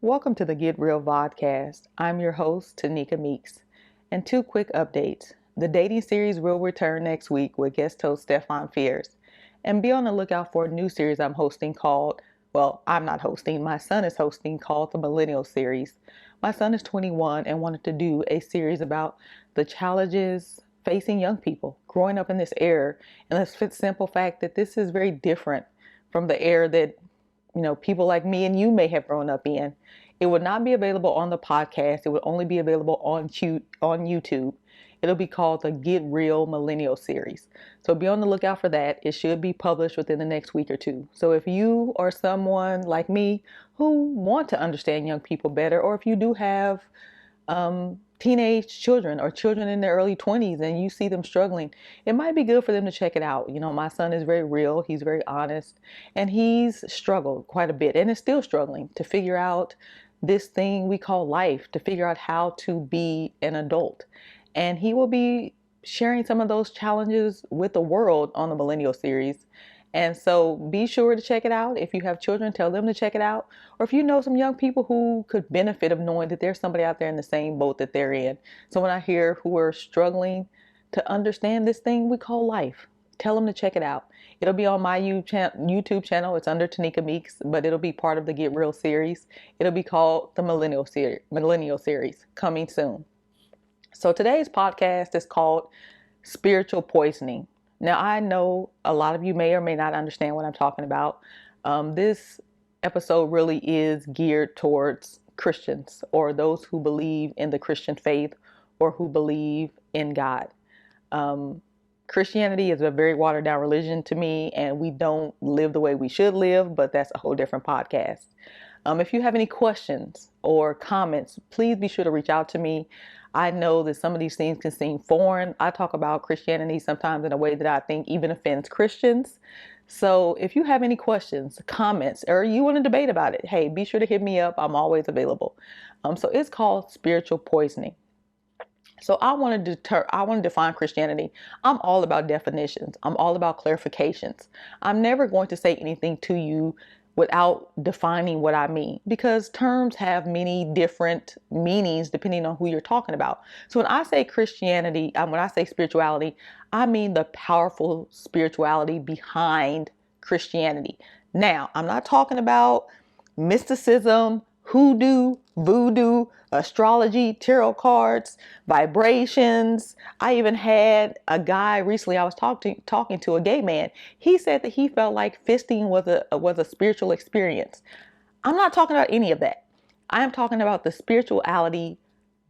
Welcome to the Get Real Vodcast. I'm your host, Tanika Meeks. And two quick updates. The dating series will return next week with guest host Stefan Fierce. And be on the lookout for a new series I'm hosting called, well, I'm not hosting, my son is hosting, called the Millennial Series. My son is 21 and wanted to do a series about the challenges facing young people growing up in this era. And the simple fact that this is very different from the era that people like me and you may have grown up in. It would not be available on the podcast. It would only be available on YouTube. It'll be called the Get Real Millennial Series. So be on the lookout for that. It should be published within the next week or two. So if you are someone like me who want to understand young people better, or if you do have teenage children or children in their early 20s and you see them struggling, it might be good for them to check it out. My son is very real, he's very honest, and he's struggled quite a bit and is still struggling to figure out this thing we call life, to figure out how to be an adult. And he will be sharing some of those challenges with the world on the Millennial Series. And so be sure to check it out. If you have children, tell them to check it out. Or if you know some young people who could benefit of knowing that there's somebody out there in the same boat that they're in. Someone out here who are struggling to understand this thing we call life, tell them to check it out. It'll be on my YouTube channel. It's under Tanika Meeks, but it'll be part of the Get Real series. It'll be called the Millennial Series, coming soon. So today's podcast is called Spiritual Poisoning. Now, I know a lot of you may or may not understand what I'm talking about. This episode really is geared towards Christians, or those who believe in the Christian faith, or who believe in God. Christianity is a very watered down religion to me, and we don't live the way we should live, but that's a whole different podcast. If you have any questions or comments, please be sure to reach out to me. I know that some of these things can seem foreign. I talk about Christianity sometimes in a way that I think even offends Christians. So if you have any questions, comments, or you want to debate about it, hey, be sure to hit me up. I'm always available. So it's called spiritual poisoning. So I want to define Christianity. I'm all about definitions. I'm all about clarifications. I'm never going to say anything to you without defining what I mean, because terms have many different meanings depending on who you're talking about. So when I say Christianity, when I say spirituality, I mean the powerful spirituality behind Christianity. Now, I'm not talking about mysticism, hoodoo, voodoo, astrology, tarot cards, vibrations. I even had a guy recently, I was talking to a gay man. He said that he felt like fisting was a spiritual experience. I'm not talking about any of that. I am talking about the spirituality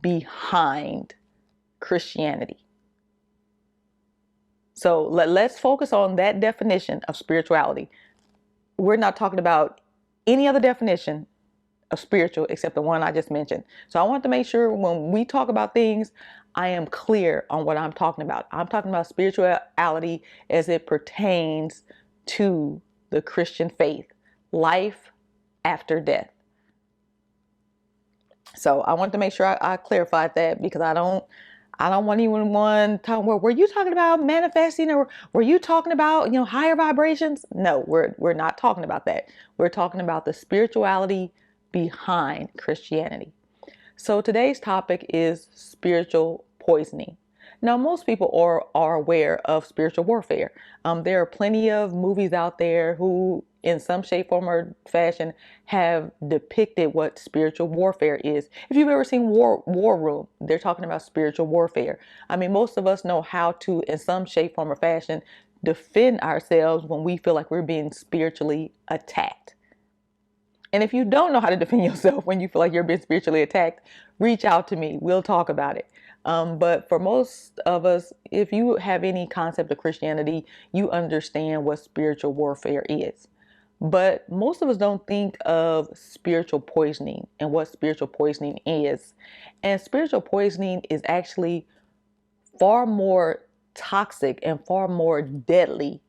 behind Christianity. So let's focus on that definition of spirituality. We're not talking about any other definition of spiritual except the one I just mentioned. So I want to make sure when we talk about things, I am clear on what I'm talking about. I'm talking about spirituality as it pertains to the Christian faith, life after death. So I want to make sure I clarified that, because I don't want anyone talking, well, were you talking about manifesting, or were you talking about, higher vibrations? No, we're not talking about that. We're talking about the spirituality behind Christianity. So today's topic is spiritual poisoning. Now, most people are aware of spiritual warfare. There are plenty of movies out there who, in some shape, form, or fashion, have depicted what spiritual warfare is. If you've ever seen War Room, they're talking about spiritual warfare. I mean, most of us know how to, in some shape, form, or fashion, defend ourselves when we feel like we're being spiritually attacked. And if you don't know how to defend yourself when you feel like you're being spiritually attacked, reach out to me. We'll talk about it. But for most of us, if you have any concept of Christianity, you understand what spiritual warfare is. But most of us don't think of spiritual poisoning and what spiritual poisoning is. And spiritual poisoning is actually far more toxic and far more deadly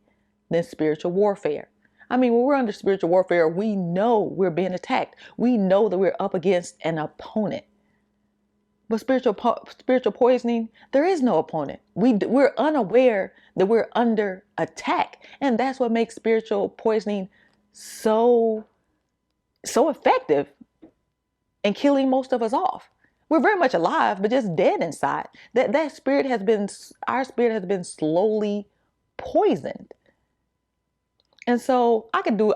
than spiritual warfare. I mean, when we're under spiritual warfare, we know we're being attacked. We know that we're up against an opponent. But spiritual poisoning, there is no opponent. We're unaware that we're under attack. And that's what makes spiritual poisoning so effective. and killing most of us off. We're very much alive, but just dead inside. That spirit has been, our spirit has been slowly poisoned. And so I can do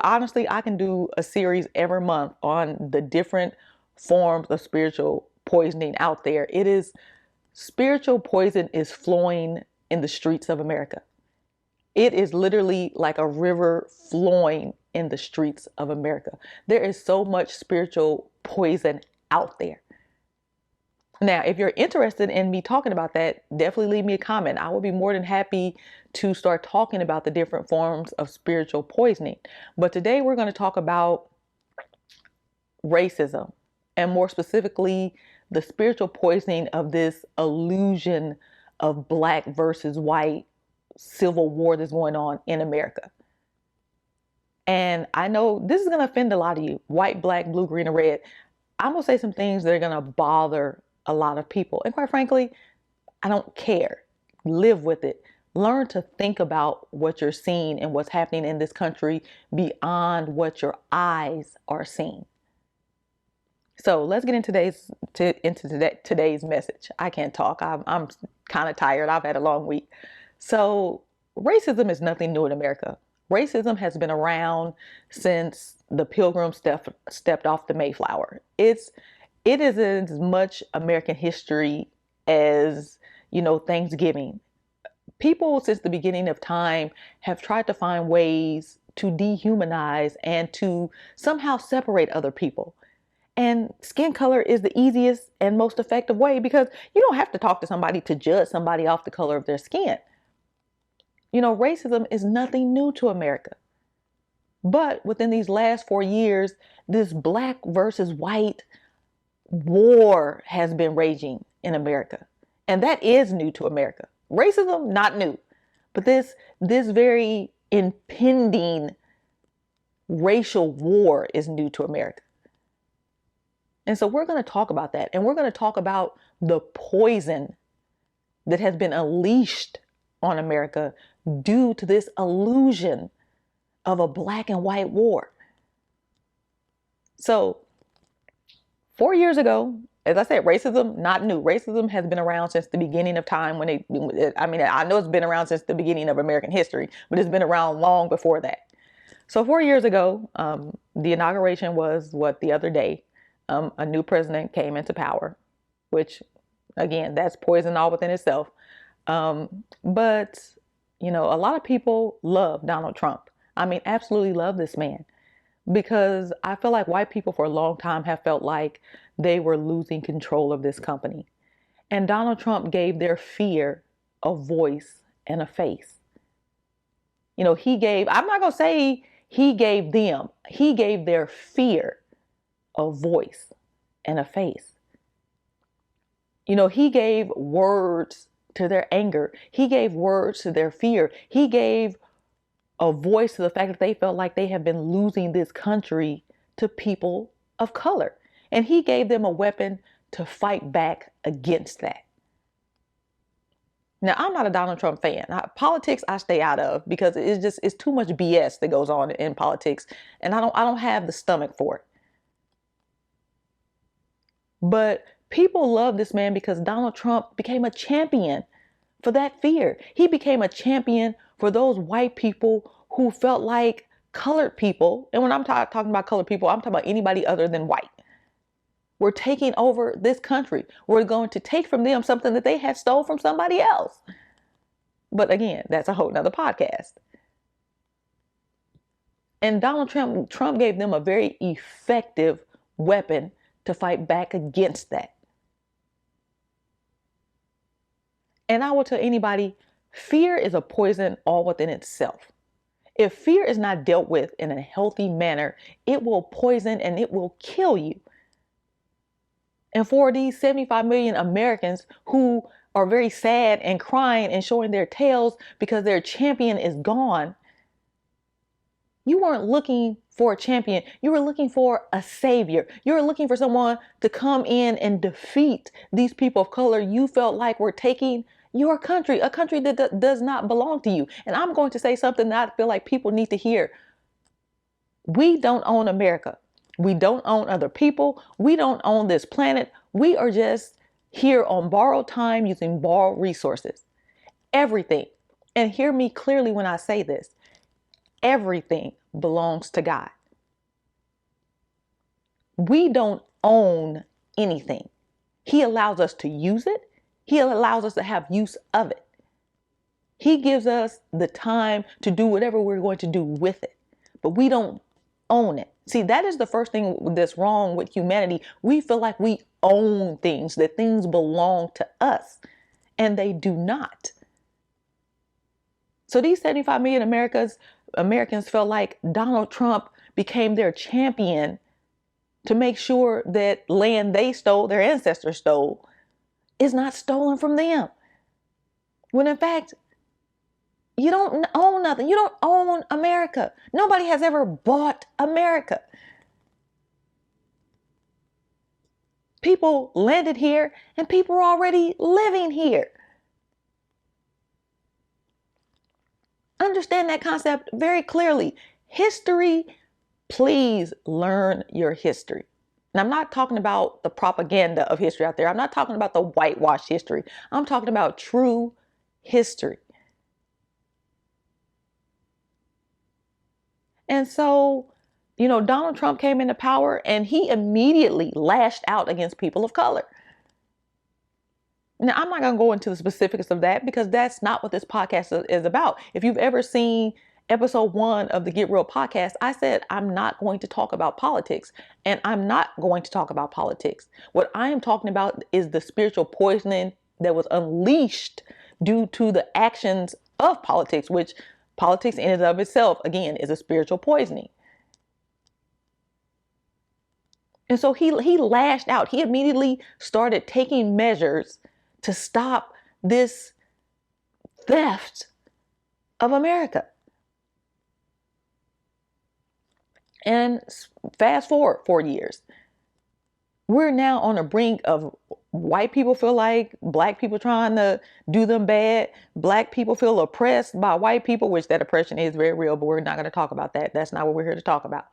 a series every month on the different forms of spiritual poisoning out there. Spiritual poison is flowing in the streets of America. It is literally like a river flowing in the streets of America. There is so much spiritual poison out there. Now, if you're interested in me talking about that, definitely leave me a comment. I will be more than happy to start talking about the different forms of spiritual poisoning. But today we're going to talk about racism, and more specifically, the spiritual poisoning of this illusion of black versus white civil war that's going on in America. And I know this is going to offend a lot of you, white, black, blue, green, or red. I'm going to say some things that are going to bother a lot of people. And quite frankly, I don't care. Live with it. Learn to think about what you're seeing and what's happening in this country beyond what your eyes are seeing. So let's get into today's message. I can't talk. I'm kind of tired. I've had a long week. So racism is nothing new in America. Racism has been around since the Pilgrims stepped off the Mayflower. It is as much American history as, Thanksgiving. People since the beginning of time have tried to find ways to dehumanize and to somehow separate other people. And skin color is the easiest and most effective way, because you don't have to talk to somebody to judge somebody off the color of their skin. Racism is nothing new to America. But within these last 4 years, this black versus white war has been raging in America. And that is new to America. Racism, not new. But this very impending racial war is new to America. And so we're going to talk about that. And we're going to talk about the poison that has been unleashed on America due to this illusion of a black and white war. So 4 years ago, as I said, racism, not new. Racism has been around since the beginning of time I know it's been around since the beginning of American history, but it's been around long before that. So 4 years ago, the inauguration was the other day. A new president came into power, which, again, that's poison all within itself. But, a lot of people love Donald Trump. Absolutely love this man, because I feel like white people for a long time have felt like they were losing control of this company. And Donald Trump gave their fear a voice and a face. I'm not going to say he gave them, he gave their fear a voice and a face. He gave words to their anger. He gave words to their fear. He gave a voice to the fact that they felt like they have been losing this country to people of color. And he gave them a weapon to fight back against that. Now, I'm not a Donald Trump fan. Politics I stay out of, because it's too much BS that goes on in politics, and I don't have the stomach for it. But people love this man because Donald Trump became a champion for that fear. He became a champion for those white people who felt like colored people. And when I'm talking about colored people, I'm talking about anybody other than white. We're taking over this country. We're going to take from them something that they had stole from somebody else. But again, that's a whole nother podcast. And Donald Trump gave them a very effective weapon to fight back against that. And I will tell anybody, fear is a poison all within itself. If fear is not dealt with in a healthy manner, it will poison and it will kill you. And for these 75 million Americans who are very sad and crying and showing their tails because their champion is gone, you weren't looking for a champion. You were looking for a savior. You were looking for someone to come in and defeat these people of color you felt like were taking your country, a country that does not belong to you. And I'm going to say something that I feel like people need to hear. We don't own America. We don't own other people. We don't own this planet. We are just here on borrowed time using borrowed resources. Everything, and hear me clearly when I say this, everything belongs to God. We don't own anything. He allows us to use it. He allows us to have use of it. He gives us the time to do whatever we're going to do with it, but we don't own it. See, that is the first thing that's wrong with humanity. We feel like we own things, that things belong to us, and they do not. So these 75 million Americans felt like Donald Trump became their champion to make sure that land they stole, their ancestors stole, is not stolen from them. When in fact, you don't own nothing. You don't own America. Nobody has ever bought America. People landed here and people are already living here. Understand that concept very clearly. History, please learn your history. And I'm not talking about the propaganda of history out there. I'm not talking about the whitewashed history. I'm talking about true history. And so, Donald Trump came into power and he immediately lashed out against people of color. Now, I'm not going to go into the specifics of that because that's not what this podcast is about. If you've ever seen episode 1 of the Get Real podcast, I said I'm not going to talk about politics, and I'm not going to talk about politics. What I am talking about is the spiritual poisoning that was unleashed due to the actions of politics, which politics in and of itself, again, is a spiritual poisoning. And so he lashed out. He immediately started taking measures to stop this theft of America. And fast forward 4 years, we're now on the brink of white people feel like black people trying to do them bad. Black people feel oppressed by white people, which that oppression is very real, but we're not going to talk about that. That's not what we're here to talk about.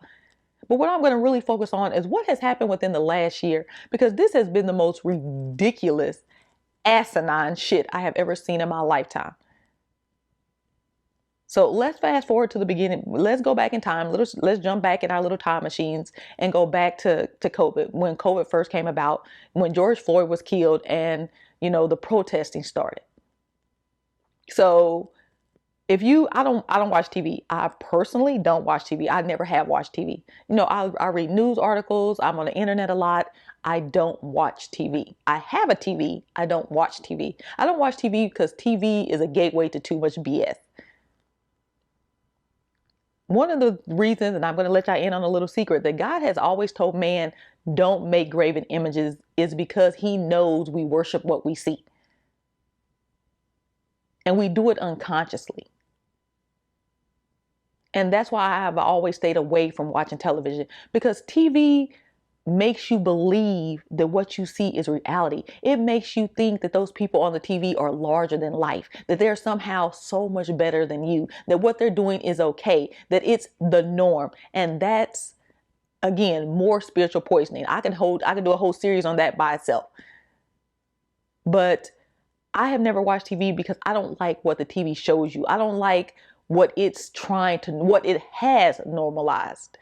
But what I'm going to really focus on is what has happened within the last year, because this has been the most ridiculous, asinine shit I have ever seen in my lifetime. So let's fast forward to the beginning. Let's go back in time. Let's jump back in our little time machines and go back to COVID, when COVID first came about, when George Floyd was killed and, the protesting started. So I don't watch TV. I personally don't watch TV. I never have watched TV. I read news articles. I'm on the internet a lot. I don't watch TV. I have a TV. I don't watch TV. I don't watch TV because TV is a gateway to too much BS. One of the reasons, and I'm going to let y'all in on a little secret, that God has always told man, don't make graven images, is because he knows we worship what we see. And we do it unconsciously. And that's why I have always stayed away from watching television, because TV makes you believe that what you see is reality. It makes you think that those people on the TV are larger than life, that they're somehow so much better than you, that what they're doing is okay, that it's the norm. And that's, again, more spiritual poisoning. I can do a whole series on that by itself. But I have never watched TV because I don't like what the TV shows you. I don't like what it has normalized.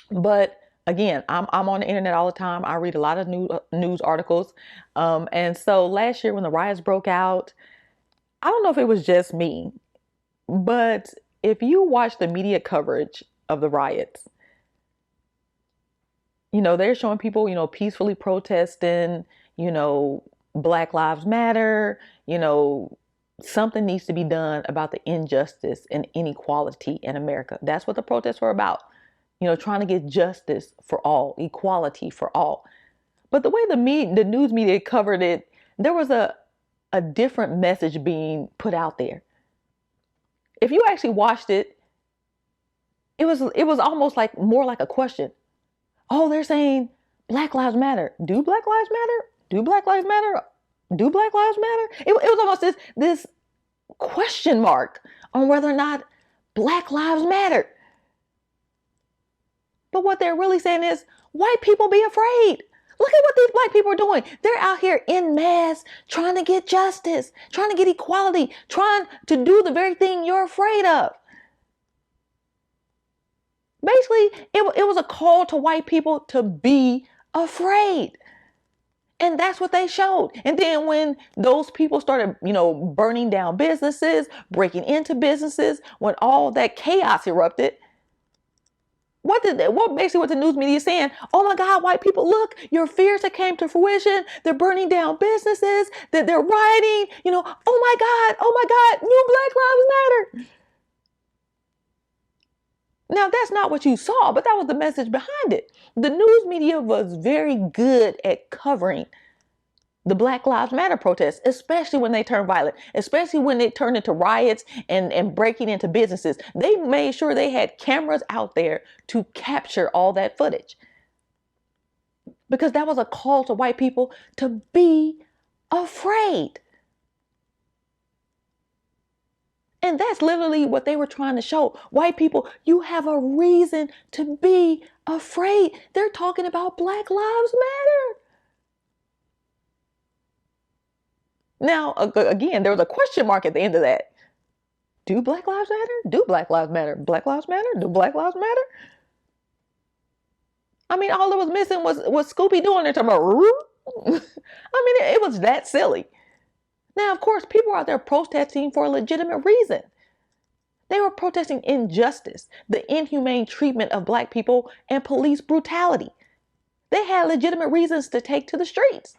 But again, I'm on the internet all the time. I read a lot of news articles. And so last year when the riots broke out, I don't know if it was just me, but if you watch the media coverage of the riots, they're showing people, peacefully protesting, Black Lives Matter, something needs to be done about the injustice and inequality in America. That's what the protests were about. Trying to get justice for all, equality for all. But the way the news media covered it, there was a different message being put out there. If you actually watched it, it was almost like more like a question. Oh, they're saying Black Lives Matter. Do Black Lives Matter? Do Black Lives Matter? Do Black Lives Matter? It was almost this question mark on whether or not Black Lives Matter. But what they're really saying is white people be afraid. Look at what these black people are doing. They're out here in mass trying to get justice, trying to get equality, trying to do the very thing you're afraid of. Basically, it was a call to white people to be afraid. And that's what they showed. And then when those people started, burning down businesses, breaking into businesses, when all that chaos erupted, what the news media is saying? Oh my God, white people, look, your fears that came to fruition. They're burning down businesses, that they're rioting, oh my God, new Black Lives Matter. Now, that's not what you saw, but that was the message behind it. The news media was very good at covering the Black Lives Matter protests, especially when they turned violent, especially when they turned into riots and breaking into businesses. They made sure they had cameras out there to capture all that footage. Because that was a call to white people to be afraid. And that's literally what they were trying to show. White people, you have a reason to be afraid. They're talking about Black Lives Matter. Now, again, there was a question mark at the end of that. Do Black Lives Matter? Do Black Lives Matter? Black Lives Matter? Do Black Lives Matter? I mean, all that was missing was Scooby doing it. It was that silly. Now, of course, people were out there protesting for a legitimate reason. They were protesting injustice, the inhumane treatment of black people, and police brutality. They had legitimate reasons to take to the streets.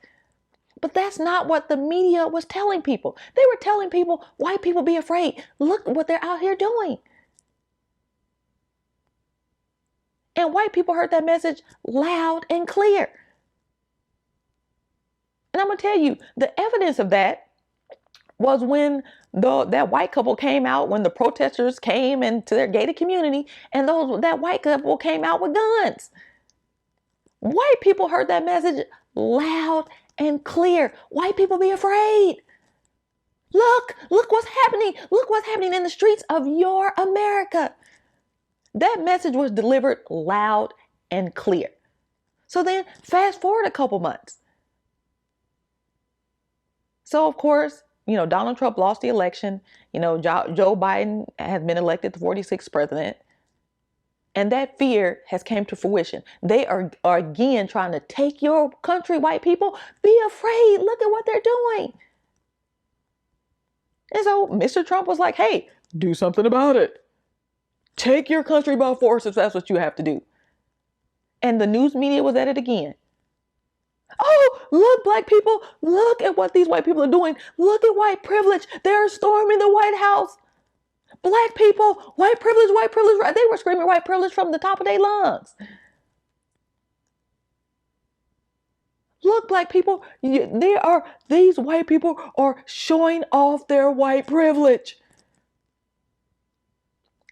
But that's not what the media was telling people. They were telling people, white people be afraid. Look what they're out here doing. And white people heard that message loud and clear. And I'm going to tell you, the evidence of that was when that white couple came out, when the protesters came into their gated community, and that white couple came out with guns. White people heard that message loud and clear. White people be afraid. Look what's happening. Look what's happening in the streets of your America. That message was delivered loud and clear. So then fast forward a couple months. So of course, Donald Trump lost the election. Joe Biden has been elected the 46th president. And that fear has came to fruition. They are again trying to take your country, white people. Be afraid. Look at what they're doing. And so Mr. Trump was like, hey, do something about it. Take your country by force if that's what you have to do. And the news media was at it again. Oh, look, black people, look at what these white people are doing. Look at white privilege. They're storming the White House. Black people, white privilege, white privilege. They were screaming white privilege from the top of their lungs. Look, black people, these white people are showing off their white privilege.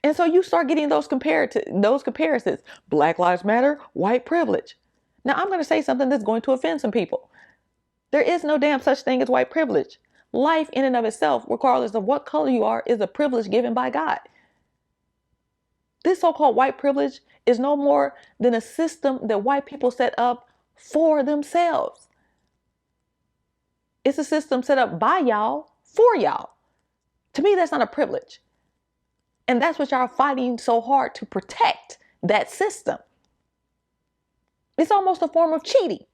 And so you start getting those comparisons. Black Lives Matter, white privilege. Now I'm going to say something that's going to offend some people. There is no damn such thing as white privilege. Life in and of itself, regardless of what color you are, is a privilege given by God. This so-called white privilege is no more than a system that white people set up for themselves. It's a system set up by y'all for y'all. To me, that's not a privilege. And that's what y'all are fighting so hard to protect, that system. It's almost a form of cheating.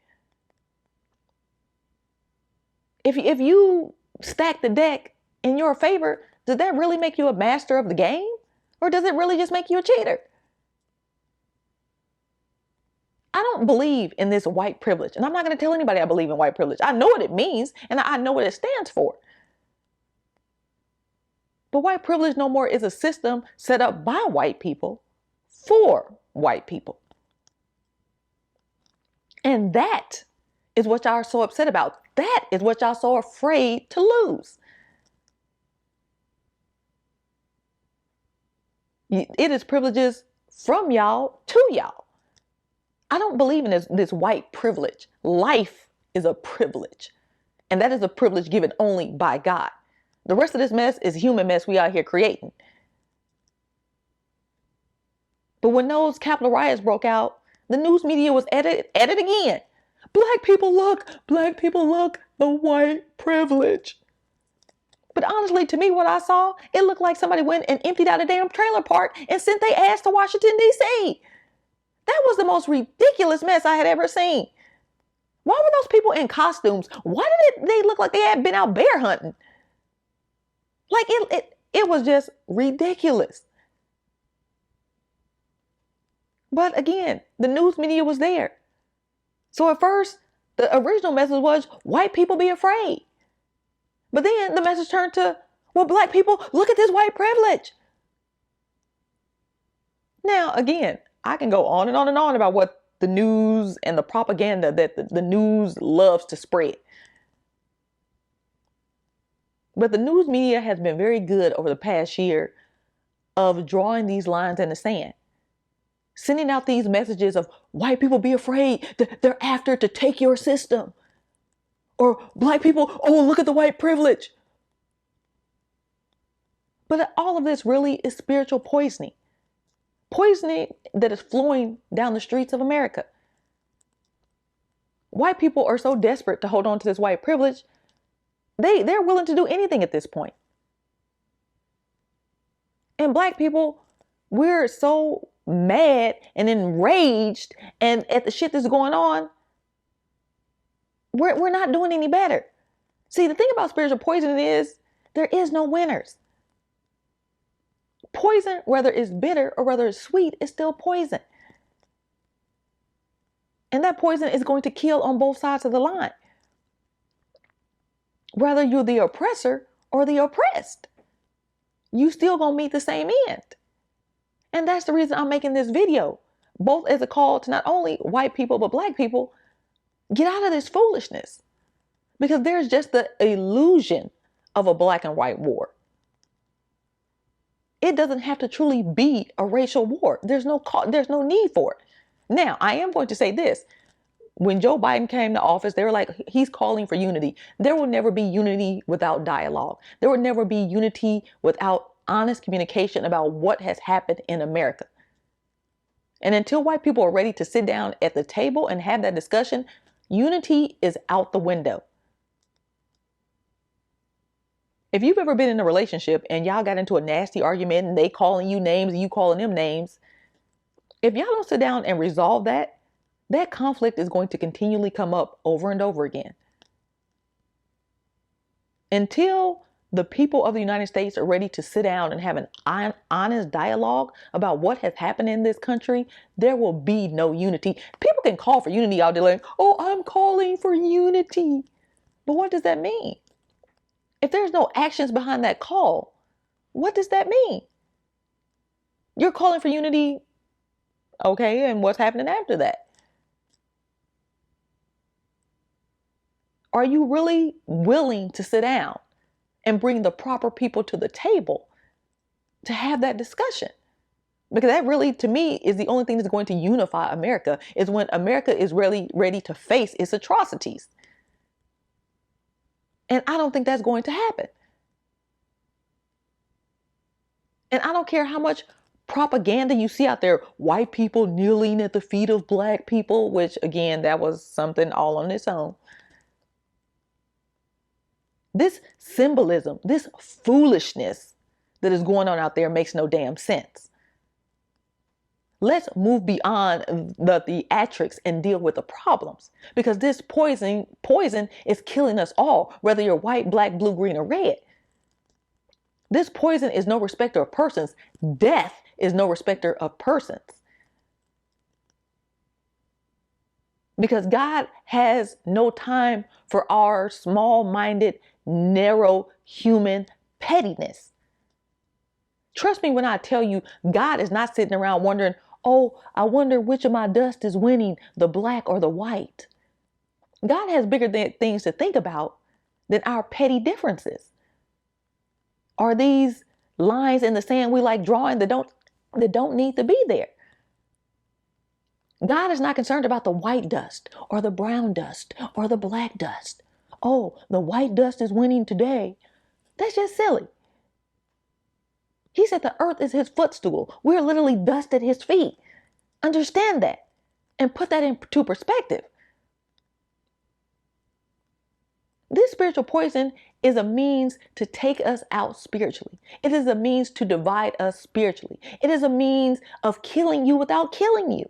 If you stack the deck in your favor, does that really make you a master of the game? Or does it really just make you a cheater? I don't believe in this white privilege. And I'm not going to tell anybody I believe in white privilege. I know what it means and I know what it stands for. But white privilege no more is a system set up by white people for white people. And that is what y'all are so upset about. That is what y'all so afraid to lose. It is privileges from y'all to y'all. I don't believe in this white privilege. Life is a privilege. And that is a privilege given only by God. The rest of this mess is human mess we out here creating. But when those Capitol riots broke out, the news media was at it again. Black people look, the white privilege. But honestly, to me, what I saw, it looked like somebody went and emptied out a damn trailer park and sent their ass to Washington, D.C. That was the most ridiculous mess I had ever seen. Why were those people in costumes? Why did they look like they had been out bear hunting? Like it was just ridiculous. But again, the news media was there. So at first, the original message was white people be afraid. But then the message turned to, well, black people, look at this white privilege. Now, again, I can go on and on and on about what the news and the propaganda that the news loves to spread. But the news media has been very good over the past year of drawing these lines in the sand. Sending out these messages of white people be afraid, they're after to take your system. Or black people, oh, look at the white privilege. But all of this really is spiritual poisoning. Poisoning that is flowing down the streets of America. White people are so desperate to hold on to this white privilege, they're willing to do anything at this point. And black people, we're so mad and enraged and at the shit that's going on, we're not doing any better. See, the thing about spiritual poisoning is there is no winners. Poison, whether it's bitter or whether it's sweet, is still poison. And that poison is going to kill on both sides of the line. Whether you're the oppressor or the oppressed, you still gonna meet the same end. And that's the reason I'm making this video, both as a call to not only white people, but black people, get out of this foolishness. Because there's just the illusion of a black and white war. It doesn't have to truly be a racial war. There's no need for it. Now, I am going to say this. When Joe Biden came to office, they were like, he's calling for unity. There will never be unity without dialogue. There will never be unity without honest communication about what has happened in America. And until white people are ready to sit down at the table and have that discussion, unity is out the window. If you've ever been in a relationship and y'all got into a nasty argument and they calling you names and you calling them names, if y'all don't sit down and resolve that, that conflict is going to continually come up over and over again. Until the people of the United States are ready to sit down and have an honest dialogue about what has happened in this country, there will be no unity. People can call for unity out there like, oh, I'm calling for unity. But what does that mean? If there's no actions behind that call, what does that mean? You're calling for unity, okay, and what's happening after that? Are you really willing to sit down and bring the proper people to the table to have that discussion? Because that really, to me, is the only thing that's going to unify America, is when America is really ready to face its atrocities. And I don't think that's going to happen. And I don't care how much propaganda you see out there, white people kneeling at the feet of black people, which again, that was something all on its own. This symbolism, this foolishness that is going on out there makes no damn sense. Let's move beyond the theatrics and deal with the problems, because this poison is killing us all, whether you're white, black, blue, green, or red. This poison is no respecter of persons. Death is no respecter of persons. Because God has no time for our small-minded, narrow human pettiness. Trust me when I tell you, God is not sitting around wondering, oh, I wonder which of my dust is winning, the black or the white. God has bigger things to think about than our petty differences. Are these lines in the sand we like drawing that don't need to be there? God is not concerned about the white dust or the brown dust or the black dust. Oh, the white dust is winning today. That's just silly. He said the earth is his footstool. We're literally dust at his feet. Understand that and put that into perspective. This spiritual poison is a means to take us out spiritually. It is a means to divide us spiritually. It is a means of killing you without killing you.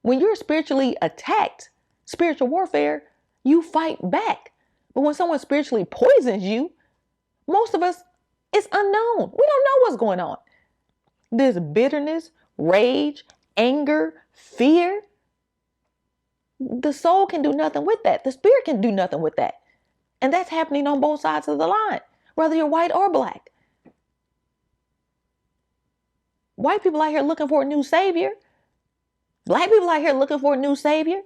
When you're spiritually attacked, spiritual warfare, you fight back. But when someone spiritually poisons you, most of us, it's unknown. We don't know what's going on. There's bitterness, rage, anger, fear. The soul can do nothing with that. The spirit can do nothing with that. And that's happening on both sides of the line, whether you're white or black. White people out here looking for a new savior. Black people out here looking for a new savior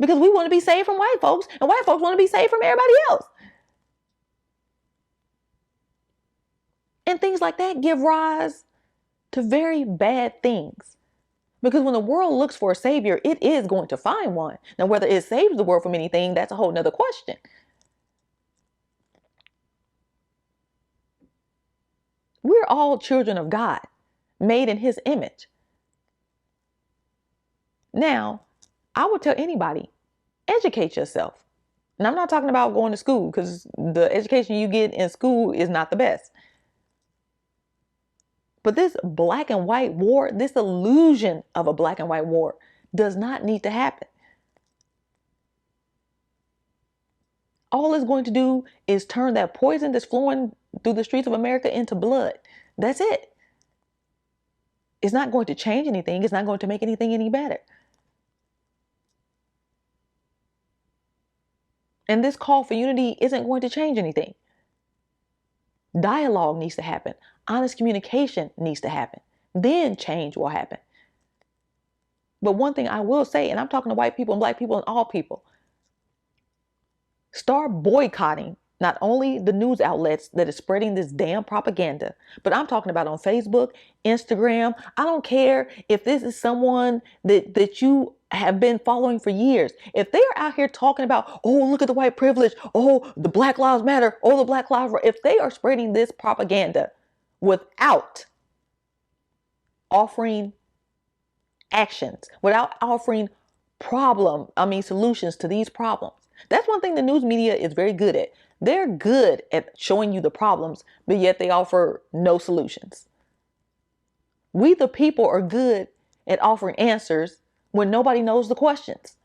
because we want to be saved from white folks, and white folks want to be saved from everybody else. And things like that give rise to very bad things. Because when the world looks for a savior, it is going to find one. Now, whether it saves the world from anything, that's a whole nother question. We're all children of God, made in his image. Now, I would tell anybody, educate yourself. And I'm not talking about going to school, because the education you get in school is not the best. But this black and white war, this illusion of a black and white war, does not need to happen. All it's going to do is turn that poison that's flowing through the streets of America into blood. That's it. It's not going to change anything. It's not going to make anything any better. And this call for unity isn't going to change anything. Dialogue needs to happen. Honest communication needs to happen. Then change will happen. But one thing I will say, and I'm talking to white people and black people and all people, start boycotting not only the news outlets that is spreading this damn propaganda, but I'm talking about on Facebook, Instagram. I don't care if this is someone that you have been following for years. If they are out here talking about, oh, look at the white privilege, oh, the Black Lives Matter, oh, the Black Lives, if they are spreading this propaganda without offering actions, without offering solutions to these problems. That's one thing the news media is very good at. They're good at showing you the problems, but yet they offer no solutions. We, the people, are good at offering answers when nobody knows the questions.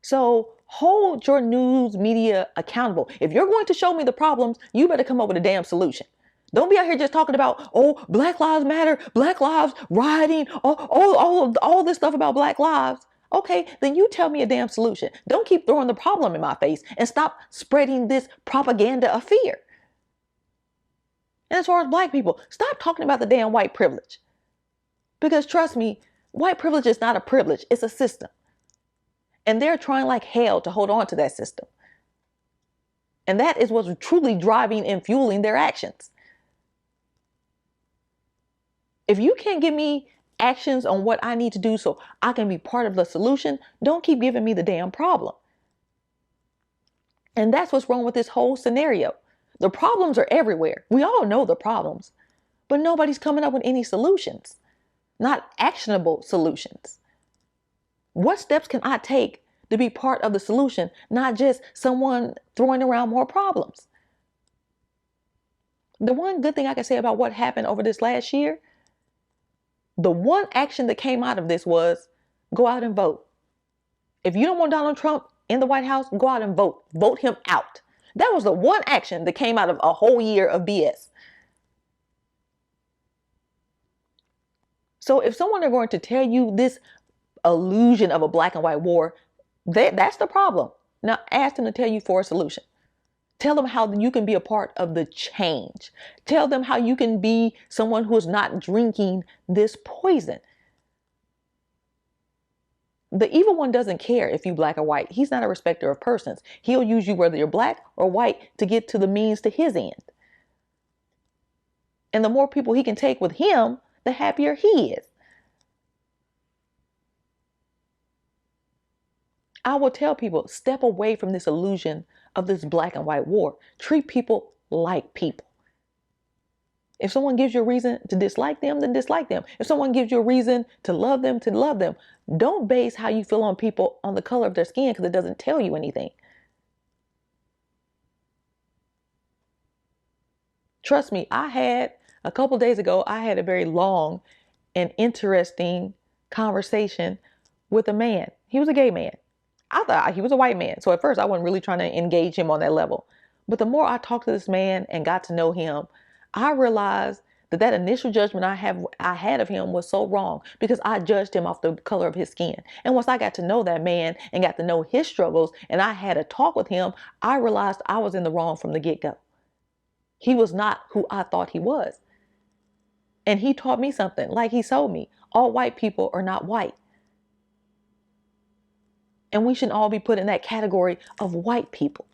So hold your news media accountable. If you're going to show me the problems, you better come up with a damn solution. Don't be out here just talking about, oh, Black Lives Matter, Black Lives rioting, all this stuff about Black lives. Okay, then you tell me a damn solution. Don't keep throwing the problem in my face and stop spreading this propaganda of fear. And as far as black people, stop talking about the damn white privilege. Because trust me, white privilege is not a privilege, it's a system. And they're trying like hell to hold on to that system. And that is what's truly driving and fueling their actions. If you can't give me actions on what I need to do so I can be part of the solution, don't keep giving me the damn problem. And that's what's wrong with this whole scenario. The problems are everywhere. We all know the problems, but nobody's coming up with any solutions, not actionable solutions. What steps can I take to be part of the solution, not just someone throwing around more problems? The one good thing I can say about what happened over this last year, the one action that came out of this was go out and vote. If you don't want Donald Trump in the White House, go out and vote. Vote him out. That was the one action that came out of a whole year of BS. So if someone are going to tell you this illusion of a black and white war, that's the problem. Now ask them to tell you for a solution. Tell them how you can be a part of the change. Tell them how you can be someone who is not drinking this poison. The evil one doesn't care if you black or white. He's not a respecter of persons. He'll use you whether you're black or white to get to the means to his end. And the more people he can take with him, the happier he is. I will tell people, step away from this illusion of this black and white war. Treat people like people. If someone gives you a reason to dislike them, then dislike them. If someone gives you a reason to love them, to love them. Don't base how you feel on people on the color of their skin, because it doesn't tell you anything. Trust me, a couple days ago, I had a very long and interesting conversation with a man. He was a gay man. I thought he was a white man. So at first I wasn't really trying to engage him on that level. But the more I talked to this man and got to know him, I realized that initial judgment I had of him was so wrong, because I judged him off the color of his skin. And once I got to know that man and got to know his struggles, and I had a talk with him, I realized I was in the wrong from the get-go. He was not who I thought he was. And he taught me something, like he told me, all white people are not white. And we shouldn't all be put in that category of white people.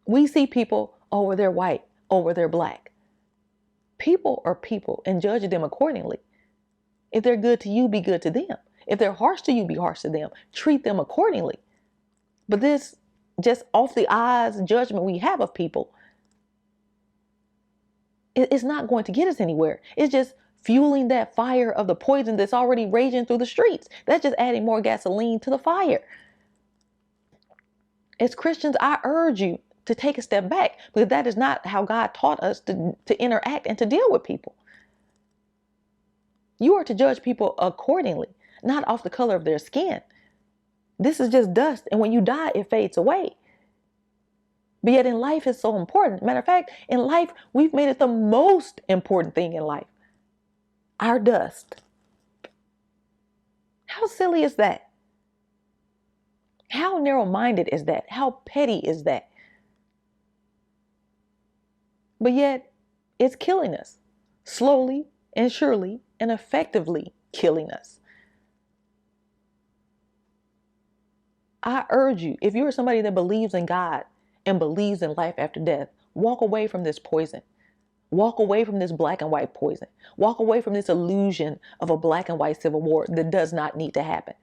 We see people, oh, they're white, oh, they're black. People are people, and judge them accordingly. If they're good to you, be good to them. If they're harsh to you, be harsh to them. Treat them accordingly. But this just off the eyes judgment we have of people, it's not going to get us anywhere. It's just fueling that fire of the poison that's already raging through the streets. That's just adding more gasoline to the fire. As Christians, I urge you to take a step back, because that is not how God taught us to interact and to deal with people. You are to judge people accordingly, not off the color of their skin. This is just dust, and when you die, it fades away. But yet in life, it's so important. Matter of fact, in life, we've made it the most important thing in life. Our dust. How silly is that? How narrow-minded is that? How petty is that? But yet, it's killing us. Slowly and surely and effectively killing us. I urge you, if you're somebody that believes in God and believes in life after death, walk away from this poison. Walk away from this black and white poison. Walk away from this illusion of a black and white civil war that does not need to happen.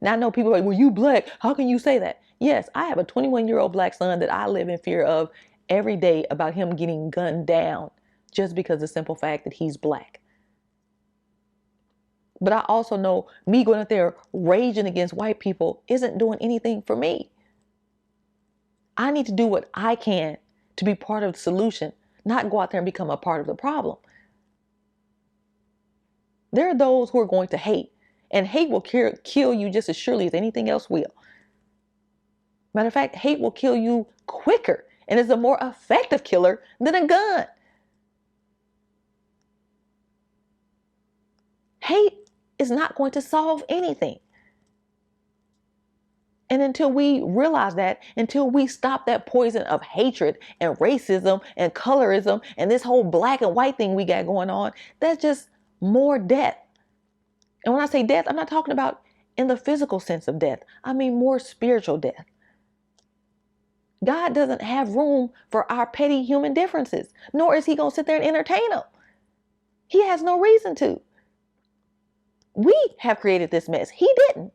Now I know people are like, well, you black, how can you say that? Yes, I have a 21-year-old black son that I live in fear of every day, about him getting gunned down just because of the simple fact that he's black. But I also know me going out there raging against white people isn't doing anything for me. I need to do what I can to be part of the solution, not go out there and become a part of the problem. There are those who are going to hate, and hate will kill you just as surely as anything else will. Matter of fact, hate will kill you quicker and is a more effective killer than a gun. Hate is not going to solve anything. And until we realize that, until we stop that poison of hatred and racism and colorism and this whole black and white thing we got going on, that's just more death. And when I say death, I'm not talking about in the physical sense of death. I mean more spiritual death. God doesn't have room for our petty human differences, nor is he going to sit there and entertain them. He has no reason to. We have created this mess. He didn't.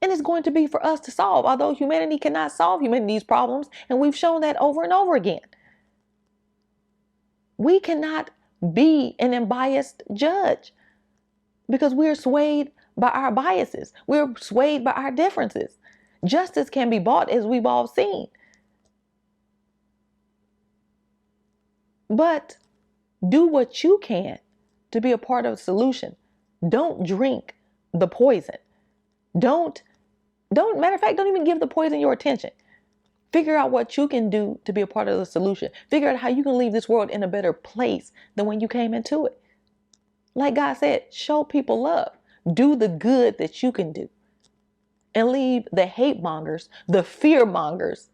And it's going to be for us to solve, although humanity cannot solve humanity's problems, and we've shown that over and over again. We cannot be an unbiased judge because we're swayed by our biases. We're swayed by our differences. Justice can be bought, as we've all seen. But do what you can to be a part of the solution. Don't drink the poison. Matter of fact, don't even give the poison your attention. Figure out what you can do to be a part of the solution. Figure out how you can leave this world in a better place than when you came into it. Like God said, show people love. Do the good that you can do. And leave the hate mongers, the fear mongers,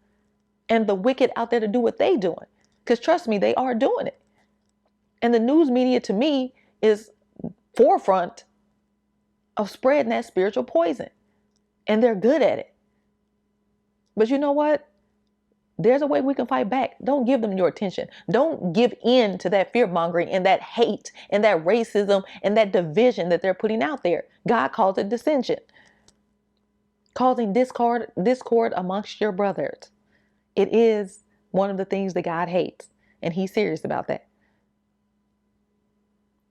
and the wicked out there to do what they're doing. Because trust me, they are doing it. And the news media, to me, is forefront of spreading that spiritual poison. And they're good at it. But you know what? There's a way we can fight back. Don't give them your attention. Don't give in to that fear mongering and that hate and that racism and that division that they're putting out there. God calls it dissension. causing discord amongst your brothers. It is one of the things that God hates, and he's serious about that.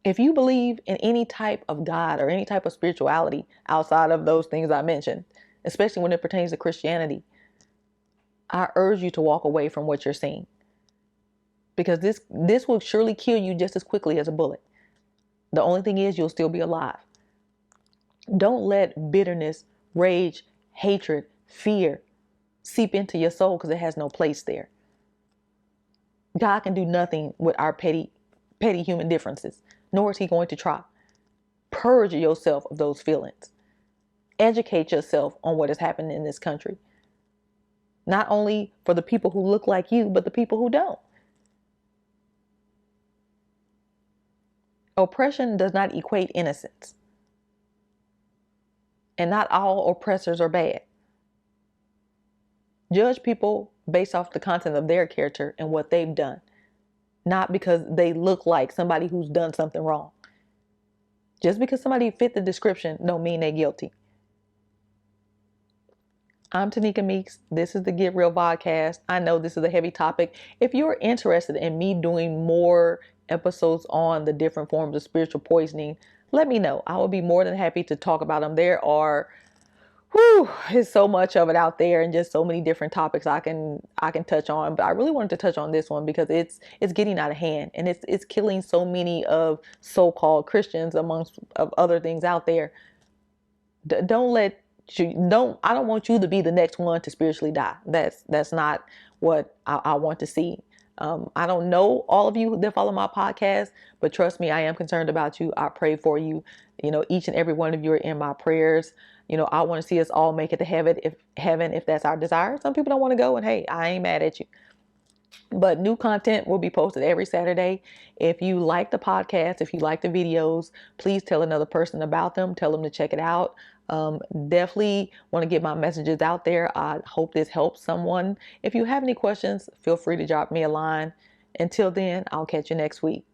If you believe in any type of God or any type of spirituality outside of those things I mentioned, especially when it pertains to Christianity, I urge you to walk away from what you're seeing, because this will surely kill you just as quickly as a bullet. The only thing is you'll still be alive. Don't let bitterness, rage, hatred, fear seep into your soul, because it has no place there. God can do nothing with our petty human differences, nor is he going to try. Purge yourself of those feelings. Educate yourself on what is happening in this country. Not only for the people who look like you, but the people who don't. Oppression does not equate innocence. And not all oppressors are bad. Judge people based off the content of their character and what they've done, not because they look like somebody who's done something wrong. Just because somebody fit the description don't mean they're guilty. I'm Tanika Meeks. This is the Get Real podcast. I know this is a heavy topic. If you're interested in me doing more episodes on the different forms of spiritual poisoning, let me know. I will be more than happy to talk about them. There's so much of it out there, and just so many different topics I can touch on. But I really wanted to touch on this one because it's getting out of hand, and it's killing so many of so-called Christians amongst of other things out there. I don't want you to be the next one to spiritually die. That's not what I want to see. I don't know all of you that follow my podcast, but trust me, I am concerned about you. I pray for you. Each and every one of you are in my prayers. I want to see us all make it to heaven if that's our desire. Some people don't want to go, and hey, I ain't mad at you. But new content will be posted every Saturday. If you like the podcast, if you like the videos, please tell another person about them. Tell them to check it out. Definitely want to get my messages out there. I hope this helps someone. If you have any questions, feel free to drop me a line. Until then, I'll catch you next week.